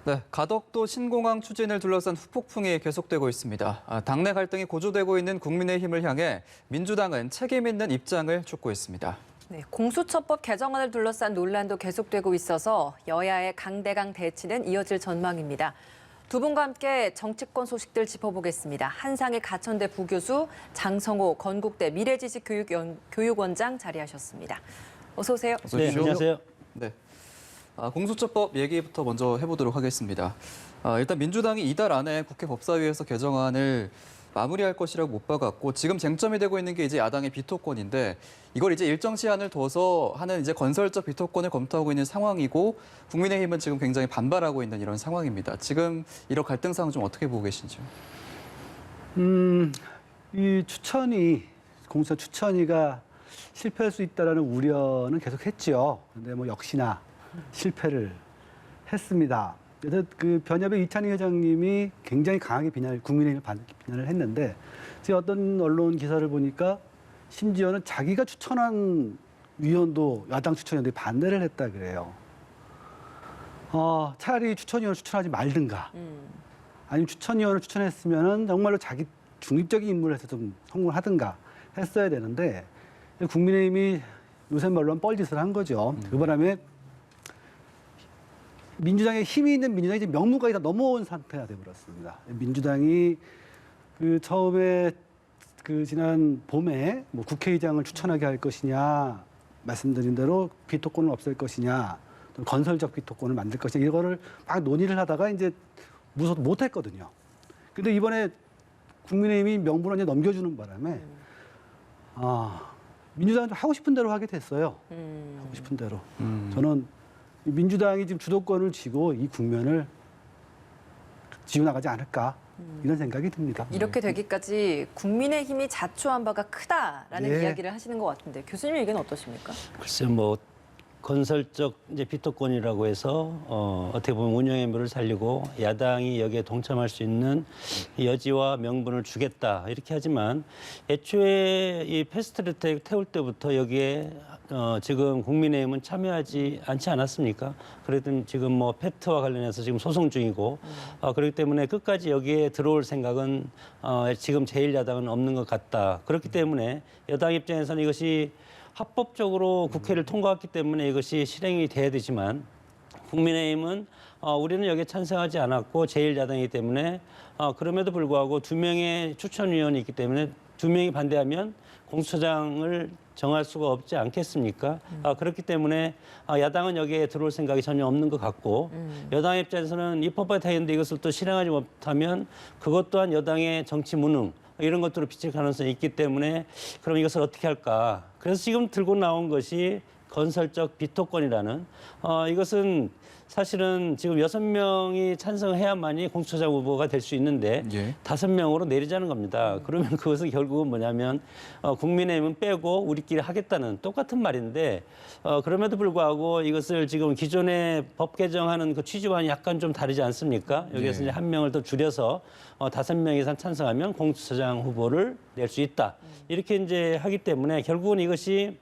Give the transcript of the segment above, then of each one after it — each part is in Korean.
네, 가덕도 신공항 추진을 둘러싼 후폭풍이 계속되고 있습니다. 당내 갈등이 고조되고 있는 국민의힘을 향해 민주당은 책임 있는 입장을 촉구했습니다. 네, 공수처법 개정안을 둘러싼 논란도 계속되고 있어서 여야의 강대강 대치는 이어질 전망입니다. 두 분과 함께 정치권 소식들 짚어보겠습니다. 한상희 가천대 부교수, 장성호 건국대 미래지식교육원장 자리하셨습니다. 어서 오세요. 어서 네, 오십시오. 안녕하세요. 네. 공수처법 얘기부터 먼저 해보도록 하겠습니다. 일단 민주당이 이달 안에 국회 법사위에서 개정안을 마무리할 것이라고 못 박았고 지금 쟁점이 되고 있는 게 이제 야당의 비토권인데 이걸 이제 일정 시한을 둬서 하는 이제 건설적 비토권을 검토하고 있는 상황이고 국민의힘은 지금 굉장히 반발하고 있는 이런 상황입니다. 지금 이런 갈등 상황 좀 어떻게 보고 계신지요? 이 공수처 추천위가 실패할 수 있다라는 우려는 계속했죠. 그런데 뭐 역시나 실패를 했습니다. 그래서 그 변협의 이찬희 회장님이 굉장히 강하게 국민의힘을 비난을 했는데 제가 어떤 언론 기사를 보니까 심지어는 자기가 추천한 위원도 야당 추천위원들이 반대를 했다 그래요. 차라리 추천위원을 추천하지 말든가. 아니면 추천위원을 추천했으면은 정말로 자기 중립적인 인물을 해서 좀 성공을 하든가 했어야 되는데 국민의힘이 요새 말로는 뻘짓을 한 거죠. 그 바람에 민주당에 힘이 있는 민주당이 이제 명무까지 다 넘어온 상태가 되어버렸습니다. 민주당이 처음에 지난 봄에 뭐 국회의장을 추천하게 할 것이냐 말씀드린 대로 비토권을 없앨 것이냐 건설적 비토권을 만들 것이냐 이거를 막 논의를 하다가 이제 무서워서 못했거든요. 근데 이번에 국민의힘이 명분을 이제 넘겨주는 바람에 민주당은 하고 싶은 대로 하게 됐어요. 하고 싶은 대로. 저는 민주당이 지금 주도권을 쥐고 이 국면을 지어나가지 않을까 이런 생각이 듭니다. 이렇게 되기까지 국민의힘이 자초한 바가 크다라는 이야기를 하시는 것 같은데 교수님 의견은 어떠십니까? 글쎄 뭐 건설적 이제 비토권이라고 해서 어떻게 보면 운영의 묘를 살리고 야당이 여기에 동참할 수 있는 여지와 명분을 주겠다 이렇게 하지만 애초에 이 패스트트랙 태울 때부터 여기에 지금 국민의힘은 참여하지 않지 않았습니까? 그래도 지금 뭐 팩트와 관련해서 지금 소송 중이고 그렇기 때문에 끝까지 여기에 들어올 생각은 지금 제1야당은 없는 것 같다. 그렇기 때문에 여당 입장에서는 이것이 합법적으로 국회를 통과했기 때문에 이것이 실행이 돼야 되지만 국민의힘은 우리는 여기에 찬성하지 않았고 제1야당이기 때문에 그럼에도 불구하고 2명의 추천위원이 있기 때문에 2명이 반대하면 공수처장을 정할 수가 없지 않겠습니까? 그렇기 때문에 야당은 여기에 들어올 생각이 전혀 없는 것 같고 여당 입장에서는 입법화가 되는데 이것을 또 실행하지 못하면 그것 또한 여당의 정치 무능 이런 것들로 비칠 가능성이 있기 때문에 그럼 이것을 어떻게 할까? 그래서 지금 들고 나온 것이 건설적 비토권이라는 이것은 사실은 지금 6명이 찬성해야만이 공수처장 후보가 될 수 있는데 5명으로 내리자는 겁니다. 그러면 그것은 결국은 뭐냐면 국민의힘은 빼고 우리끼리 하겠다는 똑같은 말인데 그럼에도 불구하고 이것을 지금 기존의 법 개정하는 그 취지와는 약간 좀 다르지 않습니까? 여기에서 이제 1명을 더 줄여서 5명 이상 찬성하면 공수처장 후보를 낼 수 있다. 이렇게 이제 하기 때문에 결국은 이것이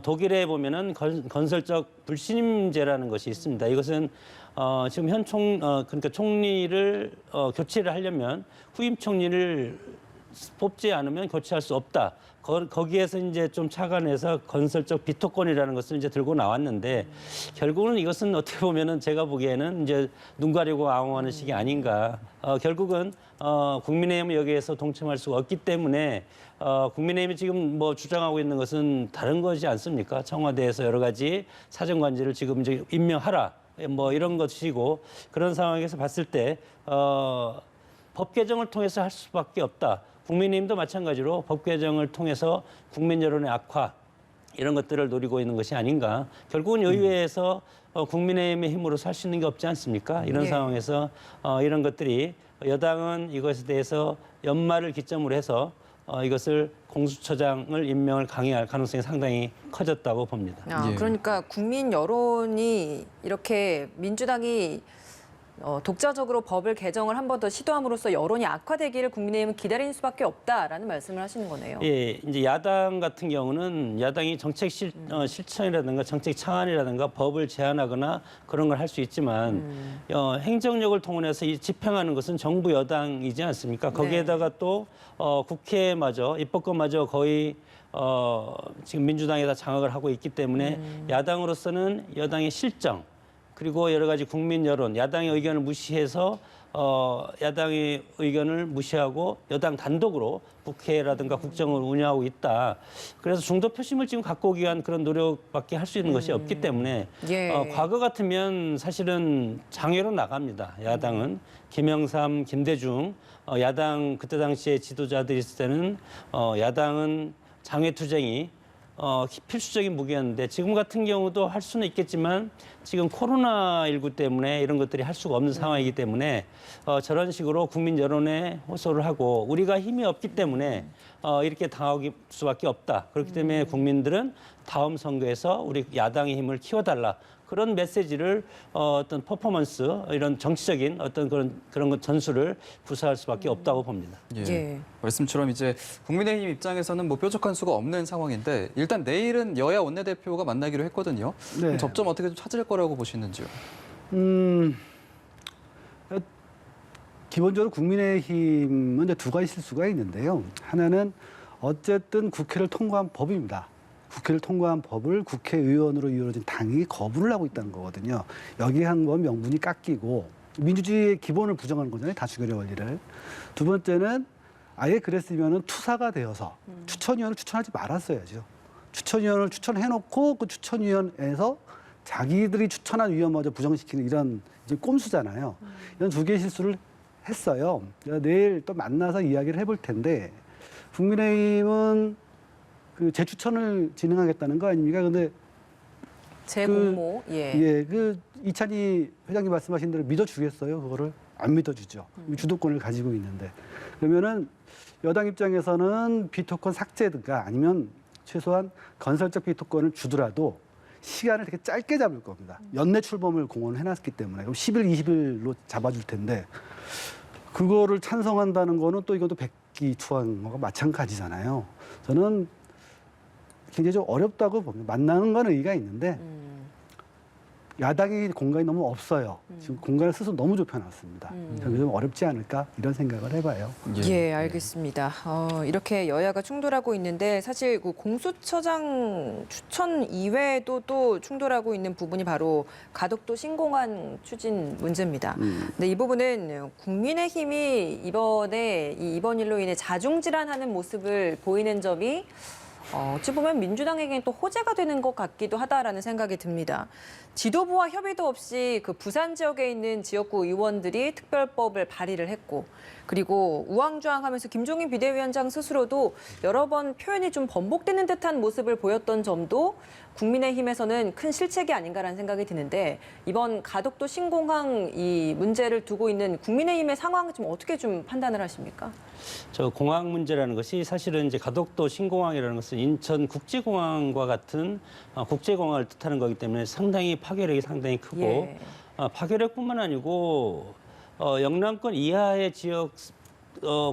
독일에 보면은 건설적 불신임제라는 것이 있습니다. 이것은 지금 그러니까 총리를 교체를 하려면 후임 총리를 뽑지 않으면 교체할 수 없다. 거기에서 이제 좀 착안해서 건설적 비토권이라는 것을 이제 들고 나왔는데 결국은 이것은 어떻게 보면은 제가 보기에는 이제 눈 가리고 아웅하는 식이 아닌가. 결국은 국민의힘은 여기에서 동참할 수가 없기 때문에 국민의힘이 지금 뭐 주장하고 있는 것은 다른 거지 않습니까? 청와대에서 여러 가지 사정관리를 지금 이제 임명하라. 뭐 이런 것이고 그런 상황에서 봤을 때 법 개정을 통해서 할 수밖에 없다. 국민의힘도 마찬가지로 법 개정을 통해서 국민 여론의 악화 이런 것들을 노리고 있는 것이 아닌가. 결국은 의회에서 국민의힘의 힘으로 살 수 있는 게 없지 않습니까? 이런 상황에서 이런 것들이 여당은 이것에 대해서 연말을 기점으로 해서 이것을 공수처장을 임명을 강행할 가능성이 상당히 커졌다고 봅니다. 그러니까 국민 여론이 이렇게 민주당이 독자적으로 법을 개정을 한 번 더 시도함으로써 여론이 악화되기를 국민의힘은 기다리는 수밖에 없다라는 말씀을 하시는 거네요. 예, 이제 야당 같은 경우는 야당이 정책 실천이라든가 정책 차안이라든가 법을 제안하거나 그런 걸 할 수 있지만 행정력을 통해서 이 집행하는 것은 정부 여당이지 않습니까? 거기에다가 또 국회마저 입법권마저 거의 지금 민주당에다 장악을 하고 있기 때문에 야당으로서는 여당의 실정 그리고 여러 가지 국민 여론, 야당의 의견을 무시해서 야당의 의견을 무시하고 여당 단독으로 국회라든가 국정을 운영하고 있다. 그래서 중도 표심을 지금 갖고 오기 위한 그런 노력밖에 할 수 있는 것이 없기 때문에 예. 과거 같으면 사실은 장외로 나갑니다. 야당은 김영삼, 김대중 야당 그때 당시에 지도자들이 있을 때는 야당은 장외투쟁이 필수적인 무기였는데 지금 같은 경우도 할 수는 있겠지만 지금 코로나19 때문에 이런 것들이 할 수가 없는 상황이기 때문에 저런 식으로 국민 여론에 호소를 하고 우리가 힘이 없기 때문에 이렇게 당할 수밖에 없다. 그렇기 때문에 국민들은 다음 선거에서 우리 야당의 힘을 키워달라. 그런 메시지를 어떤 퍼포먼스 이런 정치적인 어떤 그런 전술을 구사할 수밖에 없다고 봅니다. 예. 예. 말씀처럼 이제 국민의힘 입장에서는 뭐 뾰족한 수가 없는 상황인데 일단 내일은 여야 원내대표가 만나기로 했거든요. 네. 접점 어떻게 좀 찾을 거라고 보시는지요? 기본적으로 국민의힘은 이제 두 가지 실수가 있는데요. 하나는 어쨌든 국회를 통과한 법입니다. 국회를 통과한 법을 국회의원으로 이루어진 당이 거부를 하고 있다는 거거든요. 여기 한 건 명분이 깎이고 민주주의의 기본을 부정하는 거잖아요. 다수결의 원리를. 두 번째는 아예 그랬으면은 투사가 되어서 추천위원을 추천하지 말았어야죠. 추천위원을 추천해놓고 그 추천위원회에서 자기들이 추천한 위원마저 부정시키는 이런 이제 꼼수잖아요. 이런 두 개의 실수를 했어요. 내일 또 만나서 이야기를 해볼 텐데 국민의힘은 그 재추천을 진행하겠다는 거 아닙니까? 근데 제 공모. 예. 예, 그 이찬희 회장님 말씀하신 대로 믿어주겠어요? 그거를 안 믿어주죠. 주도권을 가지고 있는데 그러면은 여당 입장에서는 비토권 삭제든가 아니면 최소한 건설적 비토권을 주더라도 시간을 되게 짧게 잡을 겁니다. 연내 출범을 공언을 해놨기 때문에 그럼 10일, 20일로 잡아줄 텐데 그거를 찬성한다는 거는 또 이것도 백기투항과 마찬가지잖아요. 저는 굉장히 좀 어렵다고 봅니다. 만나는 건 의의가 있는데 야당이 공간이 너무 없어요. 지금 공간을 스스로 너무 좁혀놨습니다. 그래서 좀 어렵지 않을까 이런 생각을 해봐요. 예, 알겠습니다. 이렇게 여야가 충돌하고 있는데 사실 그 공수처장 추천 이외에도 또 충돌하고 있는 부분이 바로 가덕도 신공항 추진 문제입니다. 근데 이 부분은 국민의힘이 이번 일로 인해 자중질환하는 모습을 보이는 점이 어찌 보면 민주당에게는 또 호재가 되는 것 같기도 하다라는 생각이 듭니다. 지도부와 협의도 없이 그 부산 지역에 있는 지역구 의원들이 특별법을 발의를 했고 그리고 우왕좌왕하면서 김종인 비대위원장 스스로도 여러 번 표현이 좀 번복되는 듯한 모습을 보였던 점도 국민의힘에서는 큰 실책이 아닌가라는 생각이 드는데 이번 가덕도 신공항 이 문제를 두고 있는 국민의힘의 상황을 좀 어떻게 좀 판단을 하십니까? 저 공항 문제라는 것이 사실은 이제 가덕도 신공항이라는 것은 인천 국제공항과 같은 국제공항을 뜻하는 거기 때문에 상당히 파괴력이 상당히 크고 예. 파괴력뿐만 아니고 영남권 이하의 지역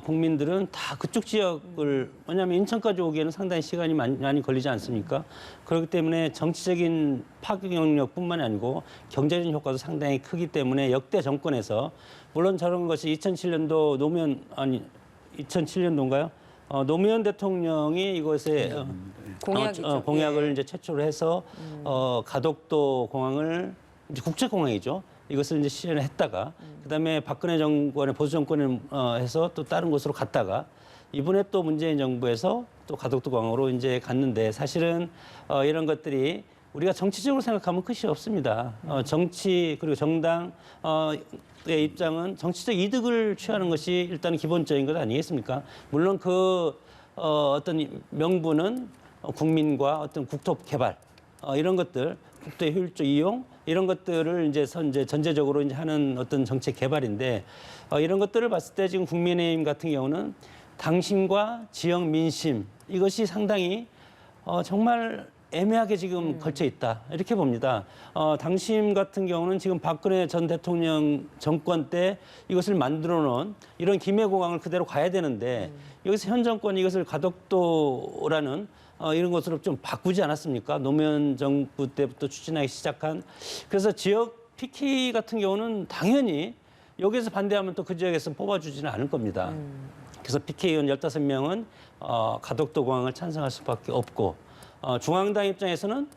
국민들은 다 그쪽 지역을 왜냐하면 인천까지 오기에는 상당히 시간이 많이 걸리지 않습니까? 그렇기 때문에 정치적인 파괴력뿐만 아니고 경제적인 효과도 상당히 크기 때문에 역대 정권에서 물론 저런 것이 2007년도 2007년도인가요? 노무현 대통령이 이것에 공약이죠. 공약을 예. 이제 최초로 해서 가덕도 공항을 이제 국제공항이죠. 이것을 이제 시행을 했다가 그다음에 박근혜 정권의 보수 정권을 해서 또 다른 곳으로 갔다가 이번에 또 문재인 정부에서 또 가덕도 공항으로 이제 갔는데 사실은 이런 것들이 우리가 정치적으로 생각하면 끝이 없습니다. 정치 그리고 정당 의 입장은 정치적 이득을 취하는 것이 일단 기본적인 것 아니겠습니까? 물론 그 어떤 명분은 국민과 어떤 국토 개발 이런 것들, 국토의 효율적 이용 이런 것들을 이제 전제적으로 이제 하는 어떤 정책 개발인데 이런 것들을 봤을 때 지금 국민의힘 같은 경우는 당심과 지역 민심 이것이 상당히 정말 애매하게 지금 걸쳐 있다 이렇게 봅니다. 당심 같은 경우는 지금 박근혜 전 대통령 정권 때 이것을 만들어 놓은 이런 김해공항을 그대로 가야 되는데 여기서 현 정권이 이것을 가덕도라는 이런 것으로 좀 바꾸지 않았습니까? 노무현 정부 때부터 추진하기 시작한. 그래서 지역 PK 같은 경우는 당연히 여기서 반대하면 또 그 지역에서 뽑아주지는 않을 겁니다. 그래서 PK 의원 15명은 가덕도 공항을 찬성할 수밖에 없고 중앙당 입장에서는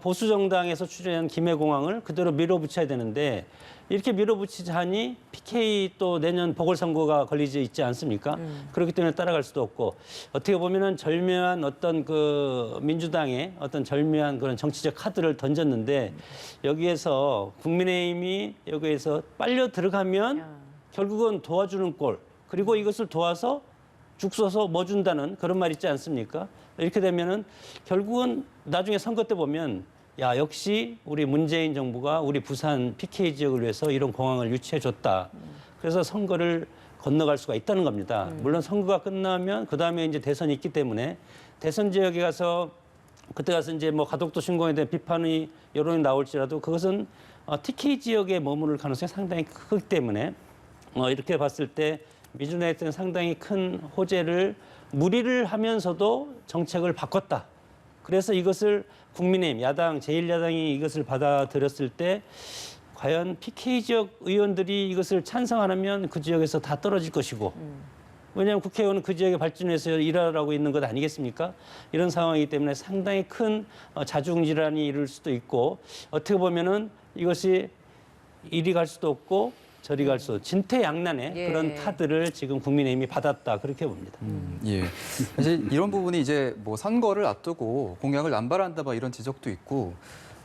보수 정당에서 추진한 김해공항을 그대로 밀어붙여야 되는데 이렇게 밀어붙이자니 PK 또 내년 보궐선거가 걸리지 있지 않습니까? 그렇기 때문에 따라갈 수도 없고 어떻게 보면은 절묘한 어떤 그 민주당의 어떤 절묘한 그런 정치적 카드를 던졌는데 여기에서 국민의힘이 여기에서 빨려 들어가면 결국은 도와주는 꼴 그리고 이것을 도와서 죽 써서 뭐 준다는 그런 말 있지 않습니까? 이렇게 되면은 결국은 나중에 선거 때 보면 야 역시 우리 문재인 정부가 우리 부산 PK 지역을 위해서 이런 공항을 유치해 줬다. 그래서 선거를 건너갈 수가 있다는 겁니다. 물론 선거가 끝나면 그 다음에 이제 대선이 있기 때문에 대선 지역에 가서 그때 가서 이제 뭐 가덕도 신공에 대한 비판이 여론이 나올지라도 그것은 TK 지역에 머무를 가능성이 상당히 크기 때문에 이렇게 봤을 때 민주당한테는 상당히 큰 호재를 무리를 하면서도 정책을 바꿨다. 그래서 이것을 국민의힘, 야당, 제1야당이 이것을 받아들였을 때 과연 PK 지역 의원들이 이것을 찬성 안 하면 그 지역에서 다 떨어질 것이고 왜냐하면 국회의원은 그 지역에 발전해서 일하라고 있는 것 아니겠습니까? 이런 상황이기 때문에 상당히 큰 자중질환이 이룰 수도 있고 어떻게 보면은 이것이 이리 갈 수도 없고 저리 갈 수도 진퇴양난의 예. 그런 카드를 지금 국민의힘이 받았다 그렇게 봅니다. 예. 사실 이런 부분이 이제 뭐 선거를 앞두고 공약을 남발한다 봐 이런 지적도 있고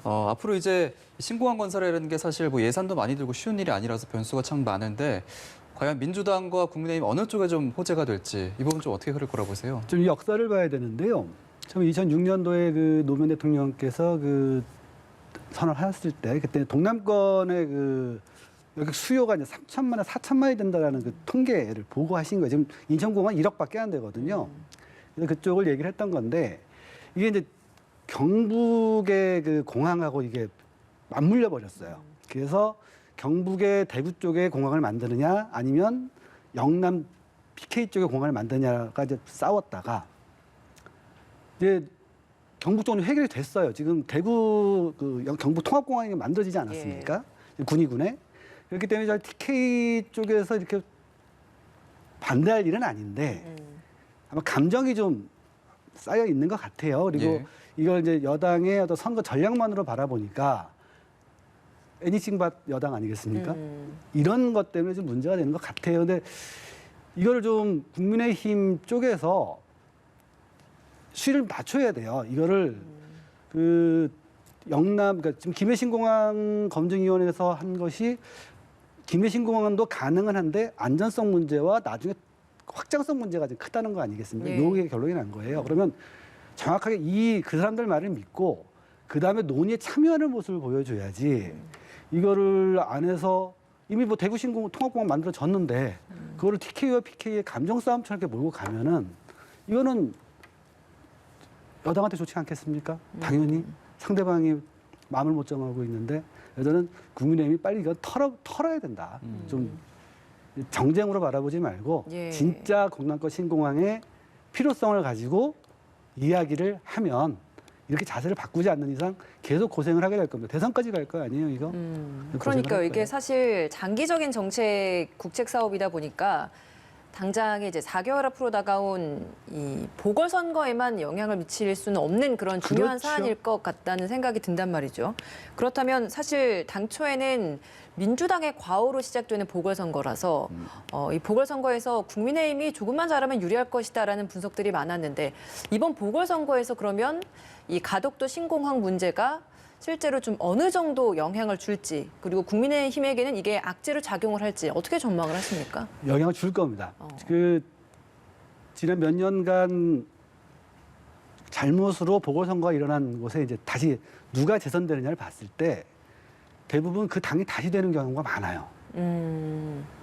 앞으로 이제 신공항 건설이라는 게 사실 뭐 예산도 많이 들고 쉬운 일이 아니라서 변수가 참 많은데 과연 민주당과 국민의힘 어느 쪽에 좀 호재가 될지 이 부분 좀 어떻게 흐를 거라고 보세요? 좀 역사를 봐야 되는데요. 참 2006년도에 그 노무현 대통령께서 그 선언하셨을 때 그때 동남권의 그 여기 수요가 이제 3천만 원, 4천만이 된다라는 그 통계를 보고하신 거예요. 지금 인천공항 1억밖에 안 되거든요. 그래서 그쪽을 얘기를 했던 건데 이게 이제 경북의 그 공항하고 이게 맞물려 버렸어요. 그래서 경북의 대구 쪽에 공항을 만드느냐 아니면 영남 PK 쪽에 공항을 만드느냐가 이제 싸웠다가 이제 경북 쪽은 해결이 됐어요. 지금 대구 그 경북 통합공항이 만들어지지 않았습니까? 군위군에. 그렇기 때문에 잘 TK 쪽에서 이렇게 반대할 일은 아닌데 아마 감정이 좀 쌓여 있는 것 같아요. 그리고 예. 이걸 이제 여당의 어떤 선거 전략만으로 바라보니까 애니싱밭 여당 아니겠습니까? 이런 것 때문에 좀 문제가 되는 것 같아요. 근데 이거를 좀 국민의힘 쪽에서 수위를 맞춰야 돼요. 이거를 그 영남, 그러니까 지금 김해신공항 검증위원회에서 한 것이 김해신공항도 가능은 한데 안전성 문제와 나중에 확장성 문제가 좀 크다는 거 아니겠습니까? 네. 요게 결론이 난 거예요. 그러면 정확하게 그 사람들 말을 믿고 그 다음에 논의에 참여하는 모습을 보여줘야지 이거를 안 해서 이미 뭐 대구 신공 통합공항 만들어졌는데 그거를 TK와 PK의 감정 싸움처럼 이렇게 몰고 가면은 이거는 여당한테 좋지 않겠습니까? 당연히 상대방이 마음을 못 정하고 있는데 여자는 국민의힘이 빨리 이거 털어야 된다. 좀 정쟁으로 바라보지 말고 예. 진짜 공남권 신공항의 필요성을 가지고 이야기를 하면 이렇게 자세를 바꾸지 않는 이상 계속 고생을 하게 될 겁니다. 대선까지 갈 거 아니에요, 이거? 고생을 그러니까요. 할 이게 거예요. 사실 장기적인 정책, 국책 사업이다 보니까 당장에 이제 4개월 앞으로 다가온 이 보궐선거에만 영향을 미칠 수는 없는 그런 중요한 그렇죠. 사안일 것 같다는 생각이 든단 말이죠. 그렇다면 사실 당초에는 민주당의 과오로 시작되는 보궐선거라서 이 보궐선거에서 국민의힘이 조금만 잘하면 유리할 것이다라는 분석들이 많았는데 이번 보궐선거에서 그러면 이 가덕도 신공항 문제가 실제로 좀 어느 정도 영향을 줄지 그리고 국민의힘에게는 이게 악재로 작용을 할지 어떻게 전망을 하십니까? 영향을 줄 겁니다. 그 지난 몇 년간 잘못으로 보궐선거가 일어난 곳에 이제 다시 누가 재선되느냐를 봤을 때 대부분 그 당이 다시 되는 경우가 많아요.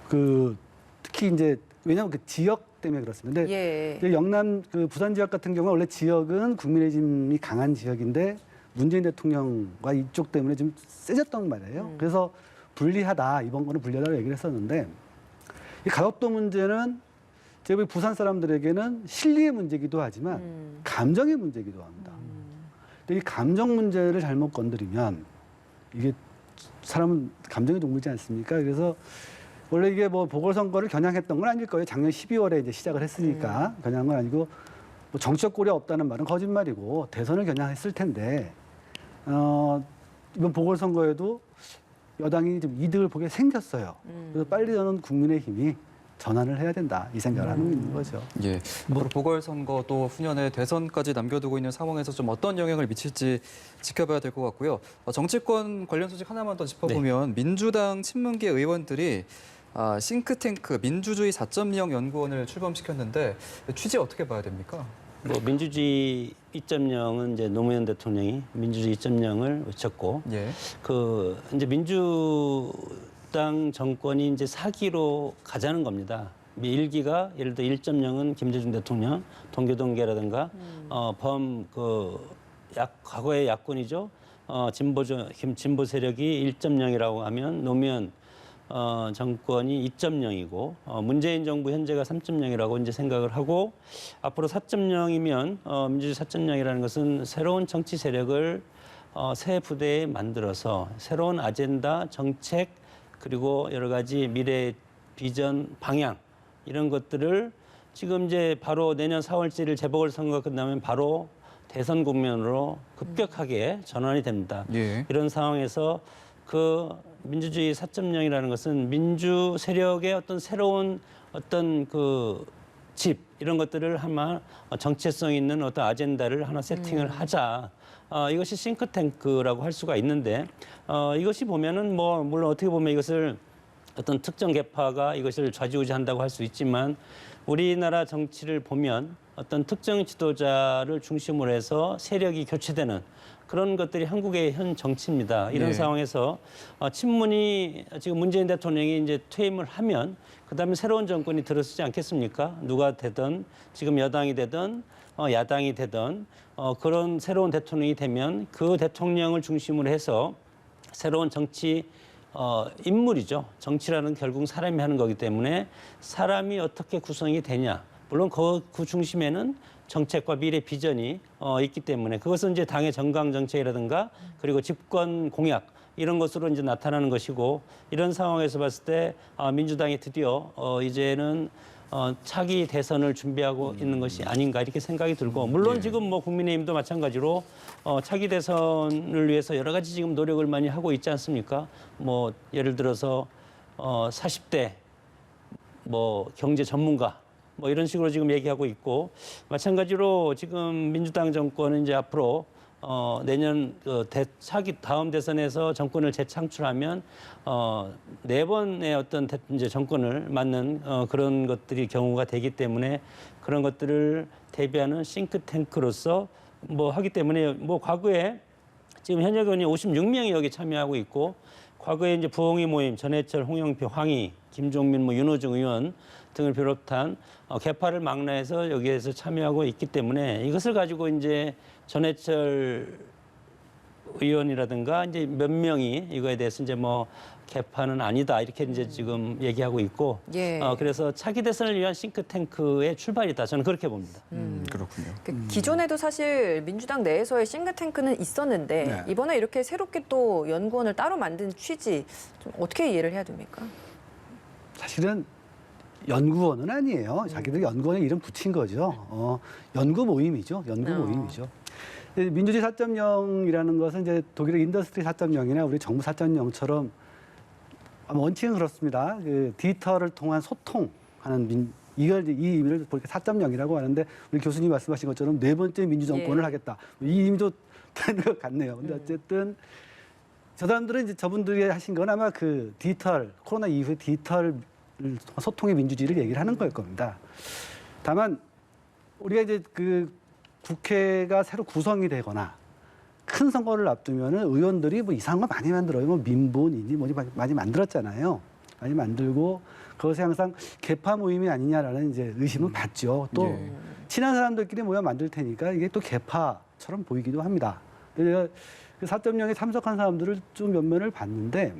그 특히 이제 왜냐하면 그 지역 때문에 그렇습니다. 근데 예. 이제 영남 그 부산 지역 같은 경우는 원래 지역은 국민의힘이 강한 지역인데 문재인 대통령과 이쪽 때문에 좀 세졌던 말이에요. 그래서 불리하다, 이번 거는 불리하다고 얘기를 했었는데 이 가덕도 문제는 제가 부산 사람들에게는 실리의 문제이기도 하지만 감정의 문제이기도 합니다. 근데 이 감정 문제를 잘못 건드리면 이게 사람은 감정의 동물이지 않습니까? 그래서 원래 이게 뭐 보궐선거를 겨냥했던 건 아닐 거예요. 작년 12월에 이제 시작을 했으니까 겨냥한 건 아니고 뭐 정치적 고려 없다는 말은 거짓말이고 대선을 겨냥했을 텐데 이번 보궐선거에도 여당이 좀 이득을 보게 생겼어요. 그래서 빨리 저는 국민의힘이 전환을 해야 된다 이 생각을 하고 있는 거죠. 예. 앞으로 보궐선거 또 후년에 대선까지 남겨두고 있는 상황에서 좀 어떤 영향을 미칠지 지켜봐야 될 것 같고요. 정치권 관련 소식 하나만 더 짚어보면 민주당 친문계 의원들이 싱크탱크 민주주의 4.0 연구원을 출범시켰는데 취지 어떻게 봐야 됩니까? 뭐 민주주의 2.0은 이제 노무현 대통령이 민주주의 2.0을 외쳤고 예. 그 이제 민주당 정권이 이제 4기로 가자는 겁니다. 1기가 예를 들어 1.0은 김대중 대통령 동교동계라든가 과거의 야권이죠. 진보 세력이 1.0이라고 하면 노무현 정권이 2.0이고 문재인 정부 현재가 3.0이라고 이제 생각을 하고 앞으로 4.0이면 민주주의 4.0이라는 것은 새로운 정치 세력을 새 부대에 만들어서 새로운 아젠다, 정책 그리고 여러 가지 미래 비전, 방향 이런 것들을 지금 이제 바로 내년 4월 7일 재보궐선거가 끝나면 바로 대선 국면으로 급격하게 전환이 됩니다. 예. 이런 상황에서 그 민주주의 4.0이라는 것은 민주 세력의 어떤 새로운 어떤 그 집 이런 것들을 하나 정체성 있는 어떤 아젠다를 하나 세팅을 하자. 이것이 싱크탱크라고 할 수가 있는데 이것이 보면은 뭐 물론 어떻게 보면 이것을 어떤 특정 계파가 이것을 좌지우지한다고 할 수 있지만 우리나라 정치를 보면 어떤 특정 지도자를 중심으로 해서 세력이 교체되는 그런 것들이 한국의 현 정치입니다. 이런 예. 상황에서 친문이 지금 문재인 대통령이 이제 퇴임을 하면 그다음에 새로운 정권이 들어서지 않겠습니까? 누가 되든 지금 여당이 되든 야당이 되든 그런 새로운 대통령이 되면 그 대통령을 중심으로 해서 새로운 정치 인물이죠. 정치라는 결국 사람이 하는 거기 때문에 사람이 어떻게 구성이 되냐. 물론 그 중심에는 정책과 미래 비전이 있기 때문에 그것은 이제 당의 정강 정책이라든가 그리고 집권 공약 이런 것으로 이제 나타나는 것이고 이런 상황에서 봤을 때 민주당이 드디어 이제는 차기 대선을 준비하고 있는 것이 아닌가 이렇게 생각이 들고 물론 지금 뭐 국민의힘도 마찬가지로 차기 대선을 위해서 여러 가지 지금 노력을 많이 하고 있지 않습니까? 뭐 예를 들어서 40대 뭐 경제 전문가 뭐 이런 식으로 지금 얘기하고 있고 마찬가지로 지금 민주당 정권은 이제 앞으로 내년 차기 다음 대선에서 정권을 재창출하면 4번의 어떤 이제 정권을 맡는 그런 것들이 경우가 되기 때문에 그런 것들을 대비하는 싱크탱크로서 뭐 하기 때문에 뭐 과거에 지금 현역 의원이 56명이 여기 참여하고 있고 과거에 이제 부엉이 모임 전해철, 홍영표, 황희, 김종민, 뭐 윤호중 의원 등을 비롯한 개파를 망라해서 여기에서 참여하고 있기 때문에 이것을 가지고 이제 전해철 의원이라든가 이제 몇 명이 이거에 대해서 이제 뭐 개파는 아니다 이렇게 이제 지금 얘기하고 있고 예. 그래서 차기 대선을 위한 싱크탱크의 출발이다 저는 그렇게 봅니다. 그렇군요. 기존에도 사실 민주당 내에서의 싱크탱크는 있었는데 네. 이번에 이렇게 새롭게 또 연구원을 따로 만든 취지 좀 어떻게 이해를 해야 됩니까? 사실은 연구원은 아니에요. 자기들이 연구원에 이름 붙인 거죠. 연구 모임이죠. 연구 모임이죠. 민주주의 4.0이라는 것은 이제 독일의 인더스트리 4.0이나 우리 정부 4.0처럼 원칙은 그렇습니다. 그 디지털을 통한 소통하는 이걸 이 의미를 보니까 4.0이라고 하는데 우리 교수님이 말씀하신 것처럼 4번째 민주정권을 예. 하겠다. 이 의미도 되는 것 같네요. 근데 어쨌든 저 사람들은 이제 저분들이 하신 건 아마 그 디지털 코로나 이후에 디지털 소통의 민주주의를 얘기를 하는 걸 겁니다. 다만 우리가 이제 그 국회가 새로 구성이 되거나 큰 선거를 앞두면은 의원들이 뭐 이상한 거 많이 만들어요. 뭐 민본이니 뭐니 많이 만들었잖아요. 많이 만들고 그것이 항상 계파 모임이 아니냐라는 이제 의심은 받죠. 또 예. 친한 사람들끼리 모여 만들 테니까 이게 또 계파처럼 보이기도 합니다. 제가 그 4.0에 참석한 사람들을 좀 몇 면을 봤는데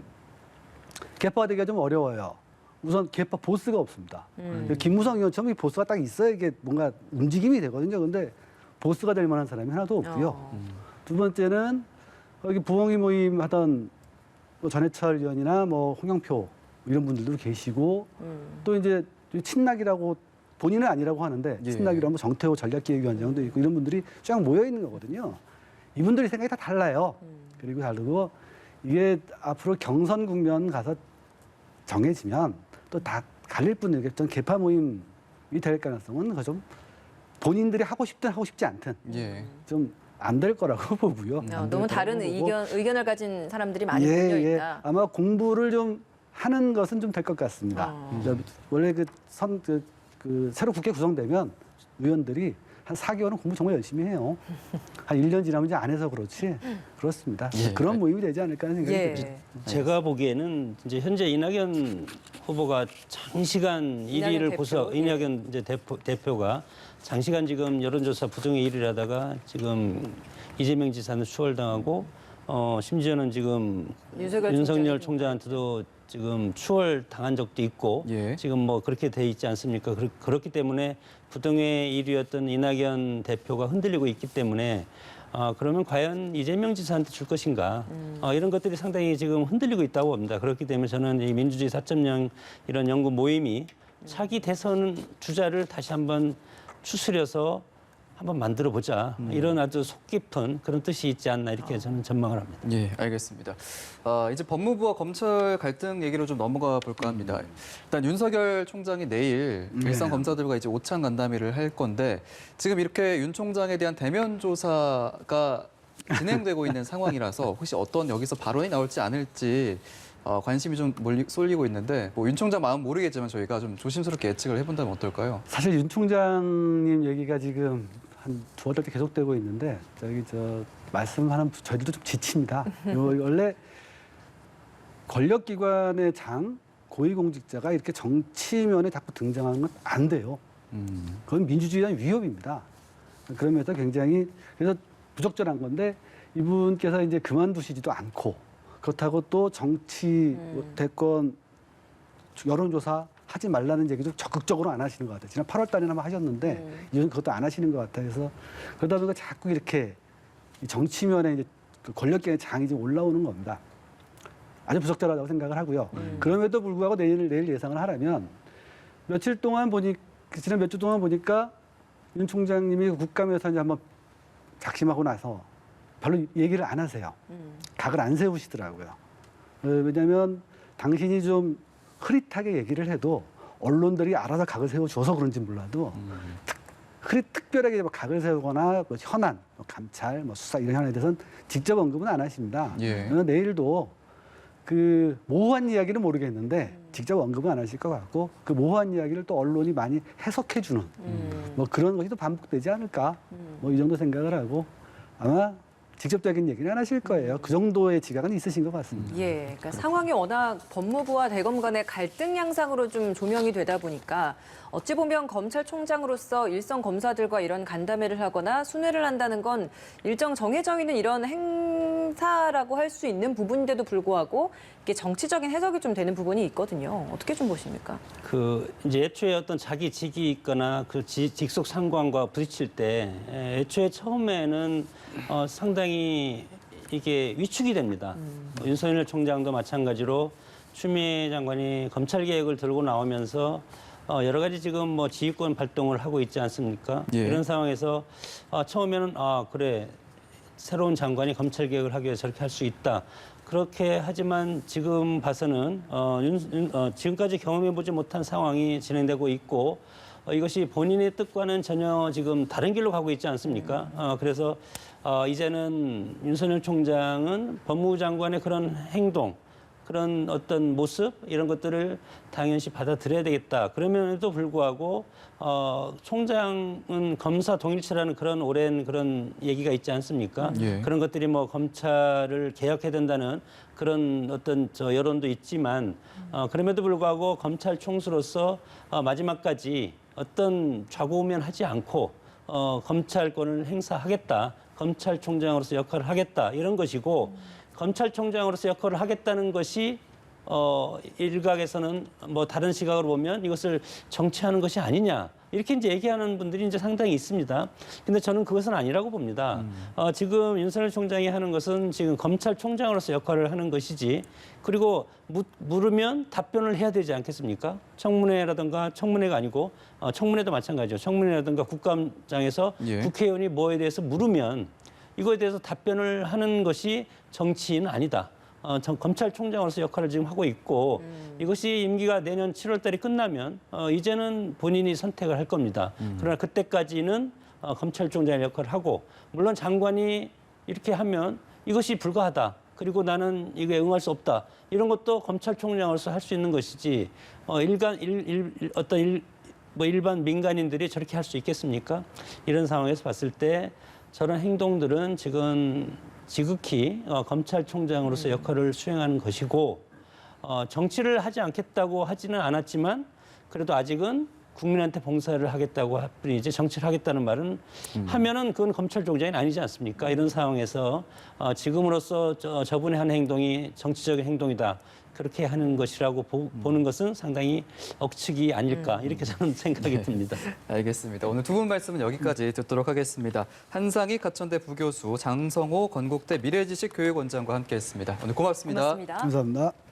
계파가 되기가 좀 어려워요. 우선 계파 보스가 없습니다. 김무성 의원처럼 이 보스가 딱 있어야 이게 뭔가 움직임이 되거든요. 근데 보스가 될 만한 사람이 하나도 없고요. 두 번째는 여기 부엉이 모임 하던 뭐 전해철 의원이나 뭐 홍영표 이런 분들도 계시고 또 이제 친낙이라고 본인은 아니라고 하는데 예. 친낙이라고 하면 정태호 전략기획위원장도 있고 이런 분들이 쫙 모여 있는 거거든요. 이분들이 생각이 다 달라요. 그리고 다르고 이게 앞으로 경선 국면 가서 정해지면 또다 갈릴 뿐이에요. 전 계파 모임이 될 가능성은 그 좀 본인들이 하고 싶든 하고 싶지 않든 예. 좀 안 될 거라고 보고요. 안될 너무 다른 거라고 보고. 의견을 가진 사람들이 많이 몰려 있다. 아마 공부를 좀 하는 것은 좀 될 것 같습니다. 원래 그 새로 국회 구성되면 의원들이 한 4개월은 공부 정말 열심히 해요. 한 1년 지나면 이제 안 해서 그렇지. 그렇습니다. 예. 그런 모임이 되지 않을까 하는 생각이 예. 듭니다. 제가 보기에는 이제 현재 이낙연 후보가 장시간 이낙연 1위를 대표, 고수, 예. 이낙연 이제 대표가 장시간 지금 여론조사 부정의 1위를 하다가 지금 이재명 지사는 추월당하고 심지어는 지금 윤석열 총장한테도 지금 추월 당한 적도 있고 예. 지금 뭐 그렇게 돼 있지 않습니까? 그렇기 때문에 부동의 1위였던 이낙연 대표가 흔들리고 있기 때문에 그러면 과연 이재명 지사한테 줄 것인가? 이런 것들이 상당히 지금 흔들리고 있다고 봅니다. 그렇기 때문에 저는 이 민주주의 4.0 이런 연구 모임이 차기 대선 주자를 다시 한번 추스려서 한번 만들어 보자. 이런 아주 속 깊은 그런 뜻이 있지 않나 이렇게 저는 전망을 합니다. 예, 알겠습니다. 이제 법무부와 검찰 갈등 얘기로 좀 넘어가 볼까 합니다. 일단 윤석열 총장이 내일 일선 검사들과 이제 오찬 간담회를 할 건데 지금 이렇게 윤 총장에 대한 대면 조사가 진행되고 있는 상황이라서 혹시 어떤 여기서 발언이 나올지 않을지 관심이 좀 쏠리고 있는데 뭐 윤 총장 마음 모르겠지만 저희가 좀 조심스럽게 예측을 해본다면 어떨까요? 사실 윤 총장님 얘기가 지금 한 두어 달째 계속되고 있는데 말씀하는 저희들도 좀 지칩니다. 원래 권력기관의 장, 고위공직자가 이렇게 정치면에 자꾸 등장하는 건 안 돼요. 그건 민주주의에 대한 위협입니다. 그러면서 굉장히 그래서 부적절한 건데 이분께서 이제 그만두시지도 않고 그렇다고 또 정치 대권 여론조사 하지 말라는 얘기도 적극적으로 안 하시는 것 같아요. 지난 8월 달에나 한번 하셨는데 이제는 그것도 안 하시는 것 같아요. 그래서 그러다 보니까 자꾸 이렇게 정치면에 이제 그 권력계의 장이 좀 올라오는 겁니다. 아주 부적절하다고 생각을 하고요. 그럼에도 불구하고 내일 예상을 하라면 며칠 동안 지난 몇 주 동안 보니까 윤 총장님이 국감에서 이제 한번 작심하고 나서 별로 얘기를 안 하세요. 각을 안 세우시더라고요. 왜냐하면 당신이 좀 흐릿하게 얘기를 해도 언론들이 알아서 각을 세워줘서 그런지 몰라도 특별하게 각을 세우거나 뭐 현안, 감찰, 수사 이런 현안에 대해서는 직접 언급은 안 하십니다. 예. 그래서 내일도 그 모호한 이야기는 모르겠는데 직접 언급은 안 하실 것 같고 그 모호한 이야기를 또 언론이 많이 해석해주는 뭐 그런 것이 또 반복되지 않을까 뭐 이 정도 생각을 하고 아마 직접적인 얘기는 안 하실 거예요. 그 정도의 지각은 있으신 것 같습니다. 예, 그러니까 상황이 워낙 법무부와 대검 간의 갈등 양상으로 좀 조명이 되다 보니까 어찌 보면 검찰총장으로서 일선 검사들과 이런 간담회를 하거나 순회를 한다는 건 일정 정해져 있는 이런 행사라고 할 수 있는 부분인데도 불구하고 이게 정치적인 해석이 좀 되는 부분이 있거든요. 어떻게 좀 보십니까? 이제 애초에 어떤 자기 직이 있거나 그 직속 상관과 부딪힐 때 애초에 처음에는 상당히 이게 위축이 됩니다. 윤석열 총장도 마찬가지로 추미애 장관이 검찰 개혁을 들고 나오면서 여러 가지 지금 뭐 지휘권 발동을 하고 있지 않습니까? 예. 이런 상황에서 처음에는 그래 새로운 장관이 검찰 개혁을 하기 위해서 저렇게 할 수 있다. 그렇게 하지만 지금 봐서는 지금까지 경험해보지 못한 상황이 진행되고 있고 이것이 본인의 뜻과는 전혀 지금 다른 길로 가고 있지 않습니까? 그래서 이제는 윤석열 총장은 법무부 장관의 그런 행동 그런 어떤 모습 이런 것들을 당연시 받아들여야 되겠다. 그럼에도 불구하고 총장은 검사 동일체라는 그런 오랜 그런 얘기가 있지 않습니까? 예. 그런 것들이 뭐 검찰을 개혁해야 된다는 그런 어떤 여론도 있지만 그럼에도 불구하고 검찰 총수로서 마지막까지 어떤 좌고우면하지 않고 검찰권을 행사하겠다. 검찰총장으로서 역할을 하겠다. 이런 것이고 검찰총장으로서 역할을 하겠다는 것이 일각에서는 뭐 다른 시각으로 보면 이것을 정치하는 것이 아니냐. 이렇게 이제 얘기하는 분들이 이제 상당히 있습니다. 근데 저는 그것은 아니라고 봅니다. 지금 윤석열 총장이 하는 것은 지금 검찰총장으로서 역할을 하는 것이지. 그리고 물으면 답변을 해야 되지 않겠습니까? 청문회라든가 청문회가 아니고 청문회도 마찬가지죠. 청문회라든가 국감장에서 예. 국회의원이 뭐에 대해서 물으면 이거에 대해서 답변을 하는 것이 정치인은 아니다. 검찰총장으로서 역할을 지금 하고 있고 이것이 임기가 내년 7월 달에 끝나면 이제는 본인이 선택을 할 겁니다. 그러나 그때까지는 검찰총장의 역할을 하고 물론 장관이 이렇게 하면 이것이 불가하다. 그리고 나는 이게 응할 수 없다. 이런 것도 검찰총장으로서 할 수 있는 것이지 일반 민간인들이 저렇게 할 수 있겠습니까? 이런 상황에서 봤을 때 저런 행동들은 지금 지극히 검찰총장으로서 역할을 수행하는 것이고 정치를 하지 않겠다고 하지는 않았지만 그래도 아직은 국민한테 봉사를 하겠다고 할 뿐이지 정치를 하겠다는 말은 하면은 그건 검찰총장이 아니지 않습니까? 이런 상황에서 지금으로서 저분의 한 행동이 정치적인 행동이다. 그렇게 하는 것이라고 보는 것은 상당히 억측이 아닐까 이렇게 저는 생각이 듭니다. 알겠습니다. 오늘 두 분 말씀은 여기까지 듣도록 하겠습니다. 한상희 가천대 부교수, 장성호 건국대 미래지식교육원장과 함께했습니다. 오늘 고맙습니다. 고맙습니다. 감사합니다.